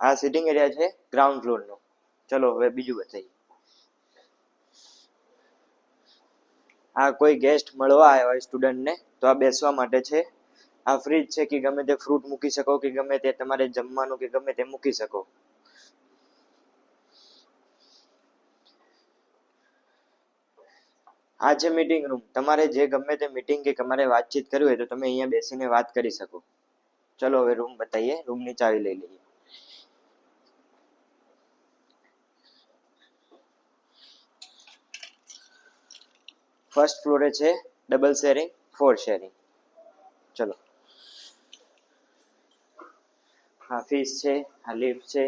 આ sitting area છે ground ફ્લોરનો. ચલો હવે બીજું બતાવીએ. આ કોઈ ગેસ્ટ મળવા આવ્યા હોય સ્ટુડન્ટને તો આ બેસવા માટે છે. આ ફ્રીજ છે કે ગમે તે ફ્રૂટ મૂકી શકો કે ગમે તે તમારે જમવાનું કે ગમે તે મૂકી શકો. આ છે મીટિંગ રૂમ. તમારે જે ગમે તે મીટિંગ કે તમારે વાતચીત કરવી હોય તો તમે અહીંયા બેસીને વાત કરી શકો. ચલો હવે રૂમ બતાવીએ. રૂમની ચાવી લઈ લઈએ. ફર્સ્ટ ફ્લોરે છે ડબલ શેરિંગ 4 શેરિંગ. ચલો આ ફીસ છે, આ લિફ્ટ છે.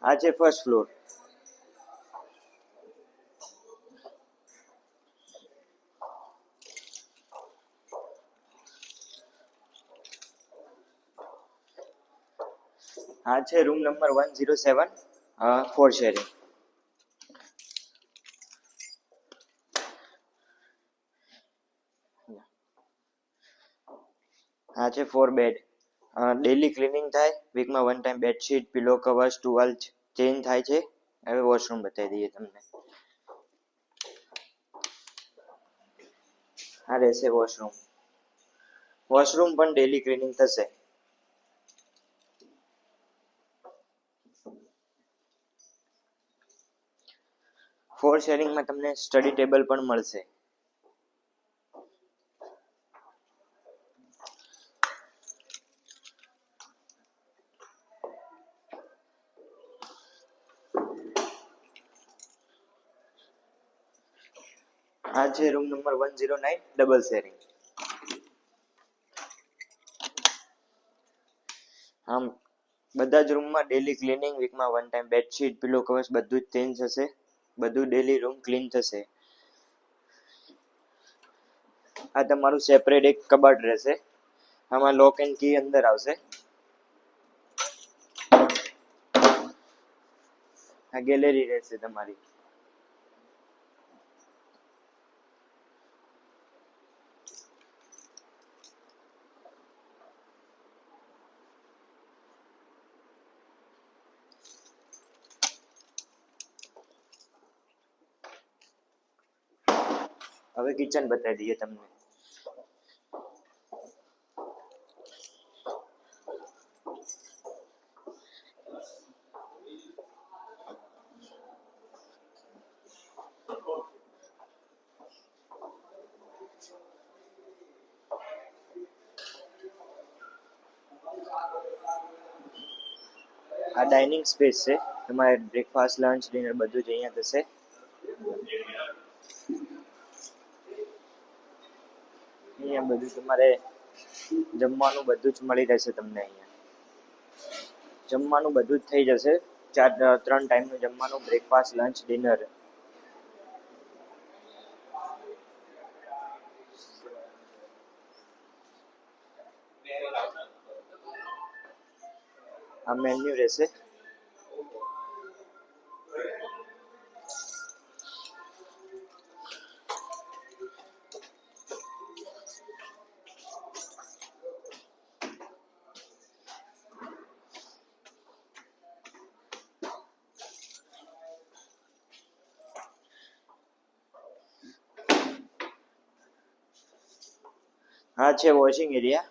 આ છે ફર્સ્ટ ફ્લોર. આ છે રૂમ નંબર 107 4 શેરિંગ. આ છે 4 બેડ. ડેલી ક્લિનિંગ થાય. વીકમાં 1 ટાઈમ બેડશીટ, પિલો કવર્સ, ટુવાલ ચેન્જ થાય છે. હવે વોશરૂમ બતાવી દઈએ તમને. આ રહેશે વોશરૂમ. વોશરૂમ પણ ડેલી ક્લિનિંગ થશે. ફોર શેરિંગમાં તમને સ્ટડી ટેબલ પણ મળશે. આ છે રૂમ નંબર 109 ડબલ શેરિંગ. આમ બધા જ રૂમમાં ડેલી ક્લિનિંગ, વીકમાં 1 ટાઈમ બેડશીટ, પિલો કવર્સ બધું જ ચેન્જ થશે. બધું ડેલી રૂમ ક્લીન થશે. આ તમારું સેપરેટ એક કબાટ રહેશે. આમાં લોક એન્ડ કી અંદર આવશે. આ ગેલેરી રહેશે તમારી. હવે કિચન બતાવી દઈએ તમને. આ ડાઇનિંગ સ્પેસ છે. તમારે બ્રેકફાસ્ટ, લંચ, ડિનર બધું જ અહીંયા થશે. અહીંયા બધું તમારે જમવાનું બધું જ મળી રહેશે તમને. અહીંયા જમવાનું બધું જ થઈ જશે. 3 ટાઈમનું જમવાનું, બ્રેકફાસ્ટ, લંચ, ડિનર. આ મેન્યુ રહેશે. આ છે washing area.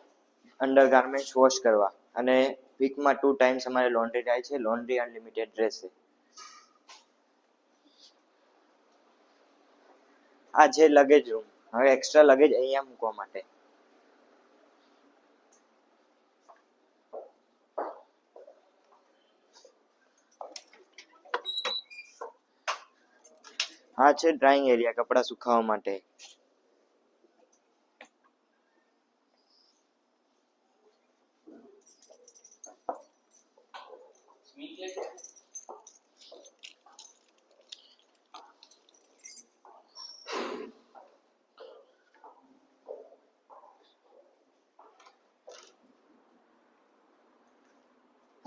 Under garments wash કરવા. અને વીકમાં 2 ટાઈમ્સ અમારે લોન્ડ્રી થાય છે. લોન્ડ્રી અનલિમિટેડ રહેશે. આ છે લગેજ રૂમ. હવે એક્સ્ટ્રા લગેજ અહીંયા મૂકવા માટે. આ છે ડ્રાઇંગ એરિયા, કપડાં સુખાવવા માટે.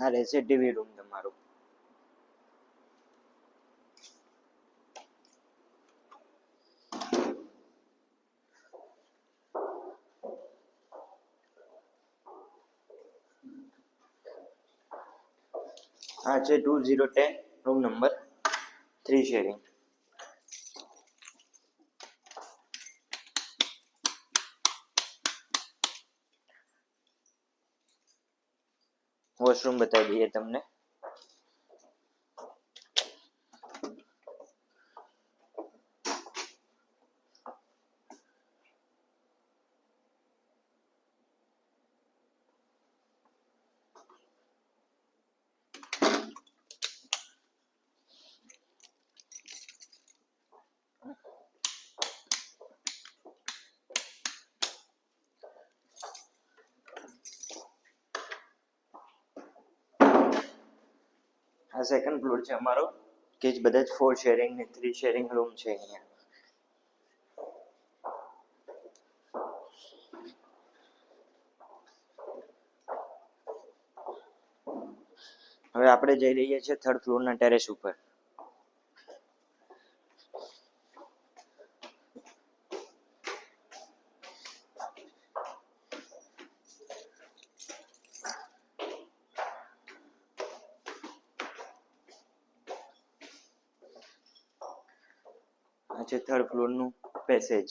આ રહેશે ટીવી રૂમ તમારું. આ છે 2010 રૂમ નંબર 3 શેરિંગ. વોશરૂમ બતાવી દઈએ તમને. આ સેકન્ડ ફ્લોર છે અમારો, કે બધા જ 4 શેરિંગ ને 3 શેરિંગ રૂમ છે અહીંયા. હવે આપણે જઈ રહ્યા છીએ થર્ડ ફ્લોરના ટેરેસ ઉપર. આ છે થર્ડ ફ્લોરનું પેસેજ.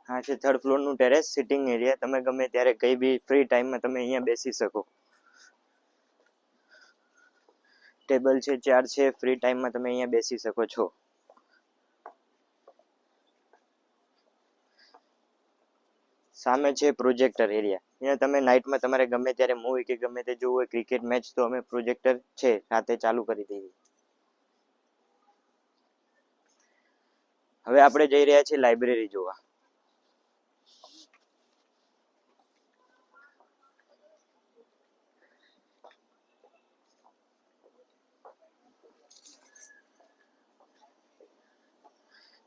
આ છે થર્ડ ફ્લોરનું ટેરેસ સિટિંગ એરિયા. તમે ગમે ત્યારે કઈ બી ફ્રી ટાઈમમાં તમે અહીંયા બેસી શકો. ટેબલ છે 4 છે, ફ્રી ટાઈમમાં તમે અહીંયા બેસી શકો છો. સામે છે પ્રોજેક્ટર એરિયા. અહીંયા તમે નાઇટમાં તમારે ગમે ત્યારે મૂવી કે ગમે તે જોવું હોય, ક્રિકેટ મેચ, તો અમે પ્રોજેક્ટર છે રાતે ચાલુ કરી દઈએ. હવે આપણે જઈ રહ્યા છીએ લાઇબ્રેરી જોવા.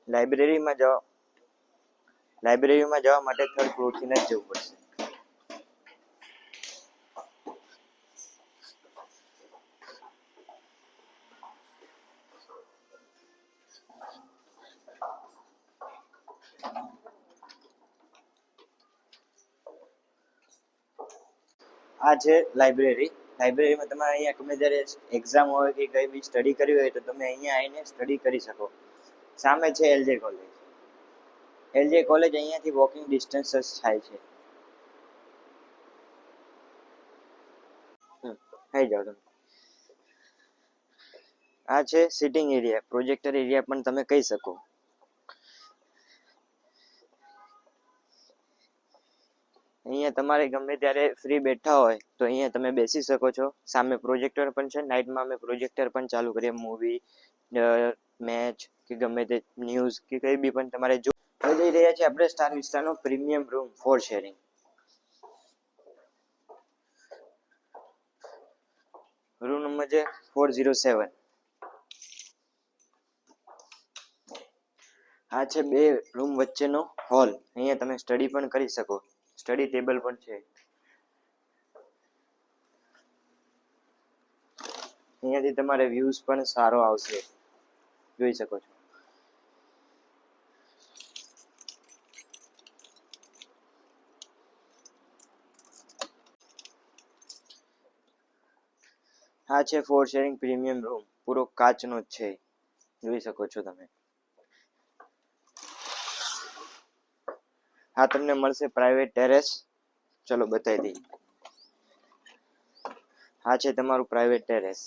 લાઇબ્રેરીમાં જવા માટે થર્ડ ફ્લોરથી જ જવું પડશે. આ છે લાઇબ્રેરી. લાઇબ્રેરીમાં તમારે અહીંયા ગમે ત્યારે એક્ઝામ હોય કે કંઈ બી સ્ટડી કરવી હોય તો તમે અહીંયા આવીને સ્ટડી કરી શકો. સામે છે એલજે કોલેજ. એલજે કોલેજ અહીંયાથી વોકિંગ ડિસ્ટન્સ જ થાય છે. થઈ જાઓ તમે. આ છે સિટિંગ એરિયા, પ્રોજેક્ટર એરિયા પણ તમે કહી શકો. અહીંયા તમારે ગમે ત્યારે ફ્રી બેઠા હોય તો અહીંયા તમે બેસી શકો છો. સામે પ્રોજેક્ટર પણ છે. નાઇટમાં અમે પ્રોજેક્ટર પણ ચાલુ કરીએ, મૂવી, મેચ કે ગમે તે ન્યૂઝ કે કંઈ બી પણ તમારે જો. હવે જઈ રહ્યા છીએ આપણે સ્ટાર વિસ્તારનો premium room 4 sharing. Room number છે 407. આ છે 2 રૂમ વચ્ચેનો હોલ. અહીંયા તમે સ્ટડી પણ કરી શકો. સ્ટડી ટેબલ પણ છે. અહીંયાથી તમારે વ્યૂઝ પણ સારો આવશે, જોઈ શકો છો. આ છે 4 શેરિંગ પ્રીમિયમ રૂમ, પૂરો કાચનો જ છે, જોઈ શકો છો તમે. આ તમને મળશે પ્રાઇવેટ ટેરેસ. ચલો બતાવી દઈએ. આ છે તમારું પ્રાઇવેટ ટેરેસ.